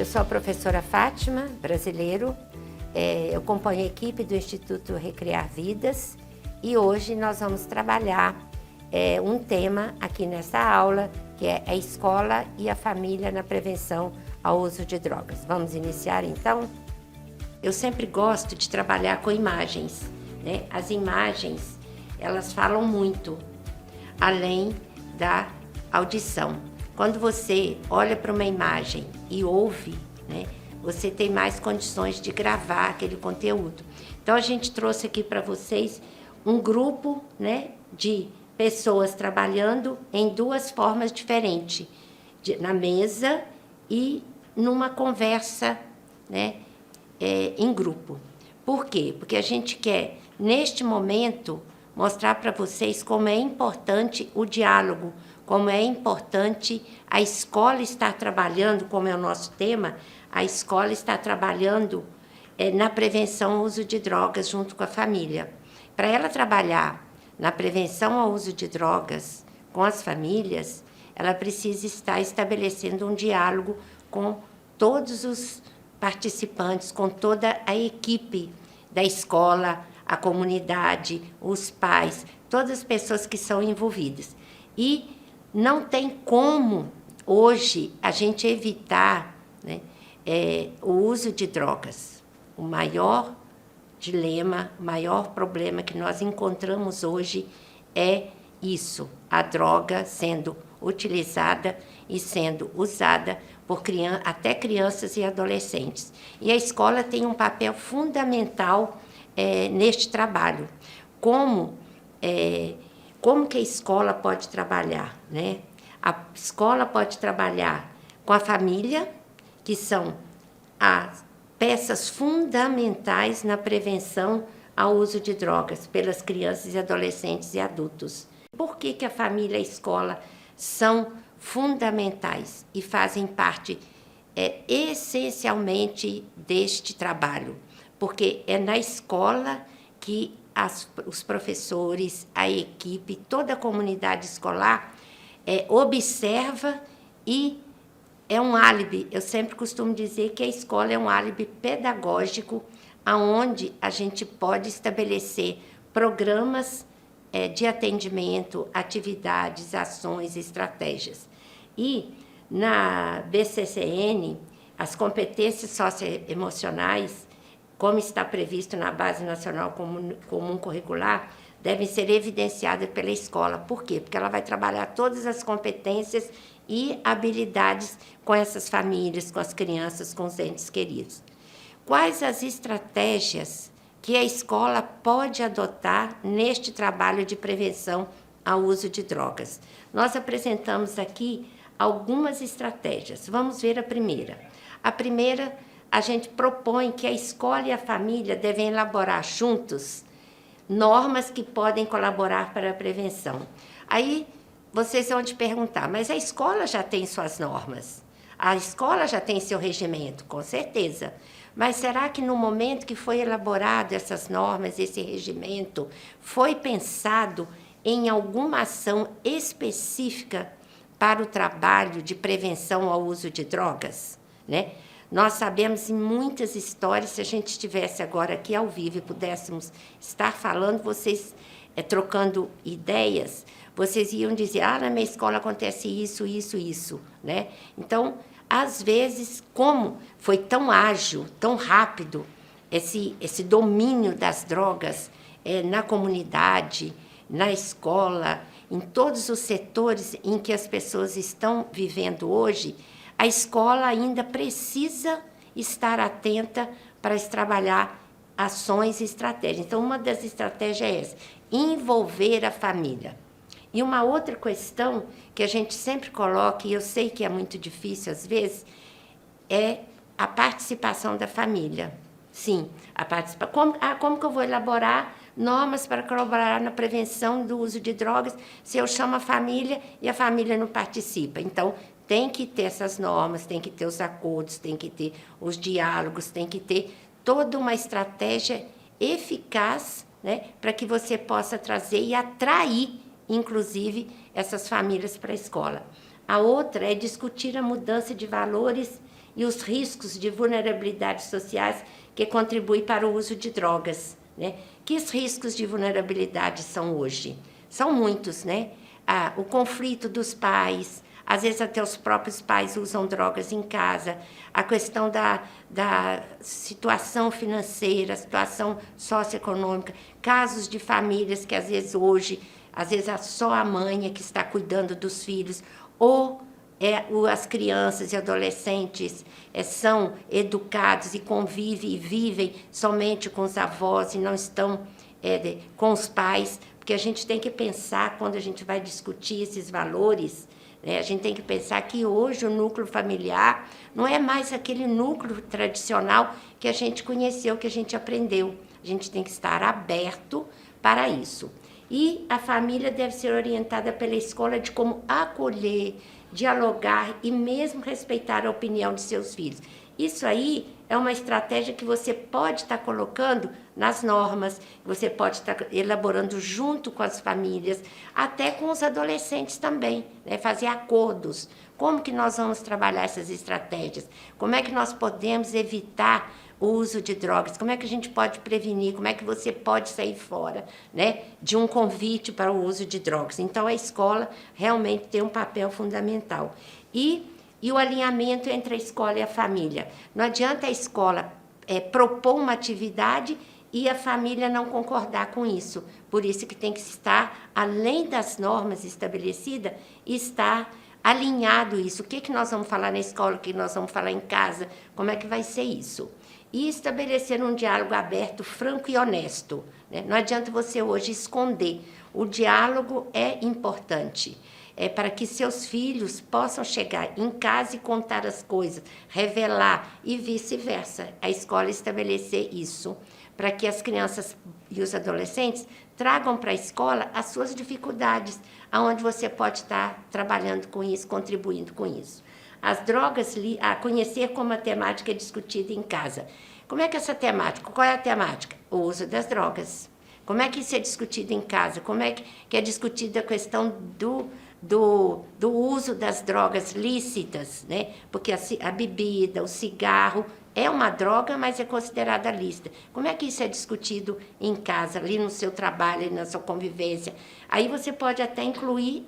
sou a professora Fátima, brasileiro. Eu acompanho a equipe do Instituto Recriar Vidas e hoje nós vamos trabalhar um tema aqui nessa aula, que é a escola e a família na prevenção ao uso de drogas. Vamos iniciar então? Eu sempre gosto de trabalhar com imagens, né? As imagens, elas falam muito, além da audição. Quando você olha para uma imagem e ouve, né, você tem mais condições de gravar aquele conteúdo. Então, a gente trouxe aqui para vocês um grupo, né, de pessoas trabalhando em duas formas diferentes, na mesa e numa conversa, né, em grupo. Por quê? Porque a gente quer, neste momento, mostrar para vocês como é importante o diálogo, como é importante a escola estar trabalhando, como é o nosso tema, a escola está trabalhando na prevenção ao uso de drogas junto com a família. Para ela trabalhar na prevenção ao uso de drogas com as famílias, ela precisa estar estabelecendo um diálogo com todos os participantes, com toda a equipe da escola, a comunidade, os pais, todas as pessoas que são envolvidas. E não tem como, hoje, a gente evitar, né, o uso de drogas. O maior dilema, o maior problema que nós encontramos hoje é isso, a droga sendo utilizada e sendo usada por até crianças e adolescentes. E a escola tem um papel fundamental neste trabalho. Como que a escola pode trabalhar, né? A escola pode trabalhar com a família, que são as peças fundamentais na prevenção ao uso de drogas pelas crianças e adolescentes e adultos. Por que a família e a escola são fundamentais e fazem parte essencialmente deste trabalho? Porque é na escola que os professores, a equipe, toda a comunidade escolar observa e é um álibi. Eu sempre costumo dizer que a escola é um álibi pedagógico, onde a gente pode estabelecer programas de atendimento, atividades, ações, estratégias. E na BCCN, as competências socioemocionais, como está previsto na Base Nacional Comum Curricular, devem ser evidenciadas pela escola. Por quê? Porque ela vai trabalhar todas as competências e habilidades com essas famílias, com as crianças, com os entes queridos. Quais as estratégias que a escola pode adotar neste trabalho de prevenção ao uso de drogas? Nós apresentamos aqui algumas estratégias. Vamos ver a primeira. A primeira, a gente propõe que a escola e a família devem elaborar juntos normas que podem colaborar para a prevenção. Aí vocês vão te perguntar, mas a escola já tem suas normas? A escola já tem seu regimento? Com certeza. Mas será que no momento que foi elaborado essas normas, esse regimento, foi pensado em alguma ação específica para o trabalho de prevenção ao uso de drogas, né? Nós sabemos em muitas histórias, se a gente estivesse agora aqui ao vivo e pudéssemos estar falando, vocês trocando ideias, vocês iam dizer, na minha escola acontece isso, isso, isso, né? Então, às vezes, como foi tão ágil, tão rápido, esse domínio das drogas na comunidade, na escola, em todos os setores em que as pessoas estão vivendo hoje, a escola ainda precisa estar atenta para trabalhar ações e estratégias. Então, uma das estratégias é essa, envolver a família. E uma outra questão que a gente sempre coloca, e eu sei que é muito difícil às vezes, é a participação da família. Sim, a participação. Como que eu vou elaborar normas para colaborar na prevenção do uso de drogas se eu chamo a família e a família não participa? Então, tem que ter essas normas, tem que ter os acordos, tem que ter os diálogos, tem que ter toda uma estratégia eficaz, né, para que você possa trazer e atrair, inclusive, essas famílias para a escola. A outra é discutir a mudança de valores e os riscos de vulnerabilidades sociais que contribuem para o uso de drogas, né? Que riscos de vulnerabilidade são hoje? São muitos, né? O conflito dos pais, às vezes até os próprios pais usam drogas em casa, a questão da situação financeira, situação socioeconômica, casos de famílias que às vezes hoje, é só a mãe é que está cuidando dos filhos, ou as crianças e adolescentes são educados e convivem e vivem somente com os avós e não estão com os pais, porque a gente tem que pensar, quando a gente vai discutir esses valores, né, a gente tem que pensar que hoje o núcleo familiar não é mais aquele núcleo tradicional que a gente conheceu, que a gente aprendeu. A gente tem que estar aberto para isso. E a família deve ser orientada pela escola de como acolher, dialogar e mesmo respeitar a opinião de seus filhos. Isso aí é uma estratégia que você pode estar colocando nas normas, você pode estar elaborando junto com as famílias, até com os adolescentes também, né? Fazer acordos. Como que nós vamos trabalhar essas estratégias? Como é que nós podemos evitar o uso de drogas? Como é que a gente pode prevenir? Como é que você pode sair fora, né, de um convite para o uso de drogas? Então, a escola realmente tem um papel fundamental. E o alinhamento entre a escola e a família. Não adianta a escola propor uma atividade e a família não concordar com isso. Por isso que tem que estar, além das normas estabelecidas, estar alinhado isso. O que nós vamos falar na escola, o que nós vamos falar em casa, como é que vai ser isso? E estabelecer um diálogo aberto, franco e honesto, né? Não adianta você hoje esconder. O diálogo é importante. Para que seus filhos possam chegar em casa e contar as coisas, revelar e vice-versa. A escola estabelecer isso, para que as crianças e os adolescentes tragam para a escola as suas dificuldades, aonde você pode estar trabalhando com isso, contribuindo com isso. As drogas, conhecer como a temática é discutida em casa. Como é que essa temática, qual é a temática? O uso das drogas. Como é que isso é discutido em casa? Como é que é discutida a questão do uso das drogas lícitas, né? Porque a bebida, o cigarro é uma droga, mas é considerada lícita. Como é que isso é discutido em casa, ali no seu trabalho, na sua convivência? Aí você pode até incluir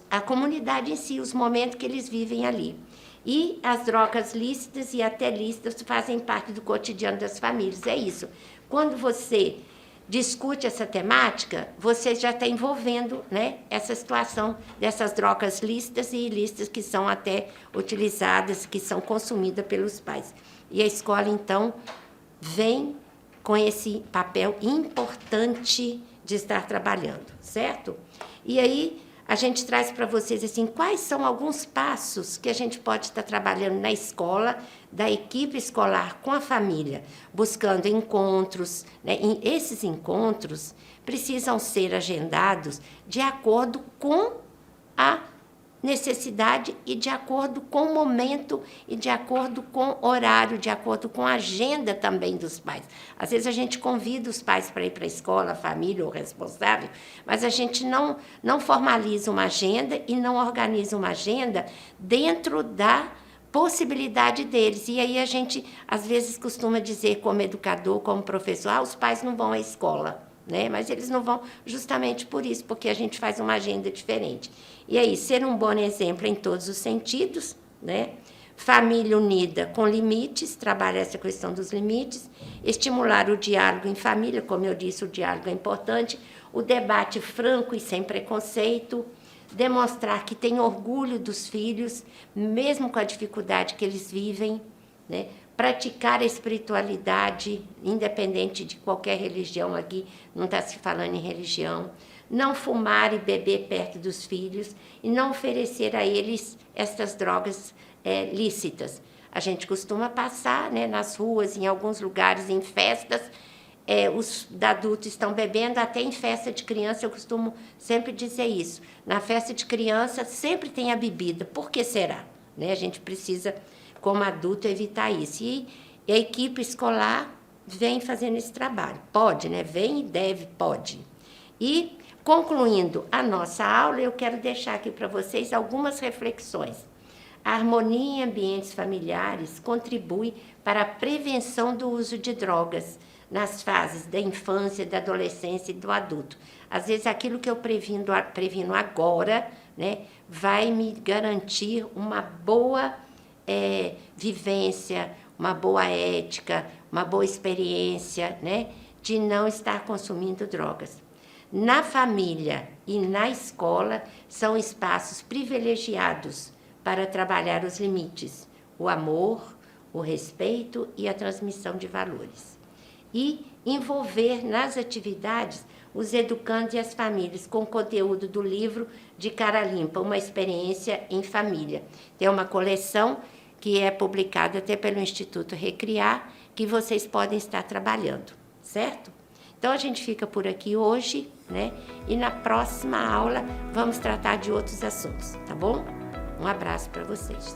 a comunidade em si, os momentos que eles vivem ali. E as drogas lícitas e até lícitas fazem parte do cotidiano das famílias. É isso. Quando você discute essa temática, você já está envolvendo, né, essa situação dessas drogas lícitas e ilícitas que são até utilizadas, que são consumidas pelos pais. E a escola, então, vem com esse papel importante de estar trabalhando, certo? E aí a gente traz para vocês assim, quais são alguns passos que a gente pode estar trabalhando na escola, da equipe escolar com a família, buscando encontros, né? E esses encontros precisam ser agendados de acordo com a necessidade e de acordo com o momento e de acordo com o horário, de acordo com a agenda também dos pais. Às vezes a gente convida os pais para ir para a escola, a família ou o responsável, mas a gente não formaliza uma agenda e não organiza uma agenda dentro da possibilidade deles. E aí a gente, às vezes, costuma dizer como educador, como professor, os pais não vão à escola, né? Mas eles não vão justamente por isso, porque a gente faz uma agenda diferente. E aí, ser um bom exemplo em todos os sentidos, né? Família unida com limites, trabalhar essa questão dos limites, estimular o diálogo em família, como eu disse, o diálogo é importante, o debate franco e sem preconceito, demonstrar que tem orgulho dos filhos, mesmo com a dificuldade que eles vivem, né? Praticar a espiritualidade, independente de qualquer religião, aqui não está se falando em religião, não fumar e beber perto dos filhos e não oferecer a eles estas drogas lícitas. A gente costuma passar, né, nas ruas, em alguns lugares, em festas, os adultos estão bebendo, até em festa de criança, eu costumo sempre dizer isso. Na festa de criança sempre tem a bebida. Por que será? Né? A gente precisa, como adulto, evitar isso. E a equipe escolar vem fazendo esse trabalho. Pode, né? Vem e deve, pode. E, concluindo a nossa aula, eu quero deixar aqui para vocês algumas reflexões. A harmonia em ambientes familiares contribui para a prevenção do uso de drogas nas fases da infância, da adolescência e do adulto. Às vezes, aquilo que eu previno agora, né, vai me garantir uma boa vivência, uma boa ética, uma boa experiência, né, de não estar consumindo drogas. Na família e na escola são espaços privilegiados para trabalhar os limites, o amor, o respeito e a transmissão de valores. E envolver nas atividades os educandos e as famílias com conteúdo do livro de Cara Limpa, uma experiência em família. Tem uma coleção que é publicada até pelo Instituto Recriar, que vocês podem estar trabalhando, certo? Então, a gente fica por aqui hoje, né? E na próxima aula vamos tratar de outros assuntos, tá bom? Um abraço para vocês.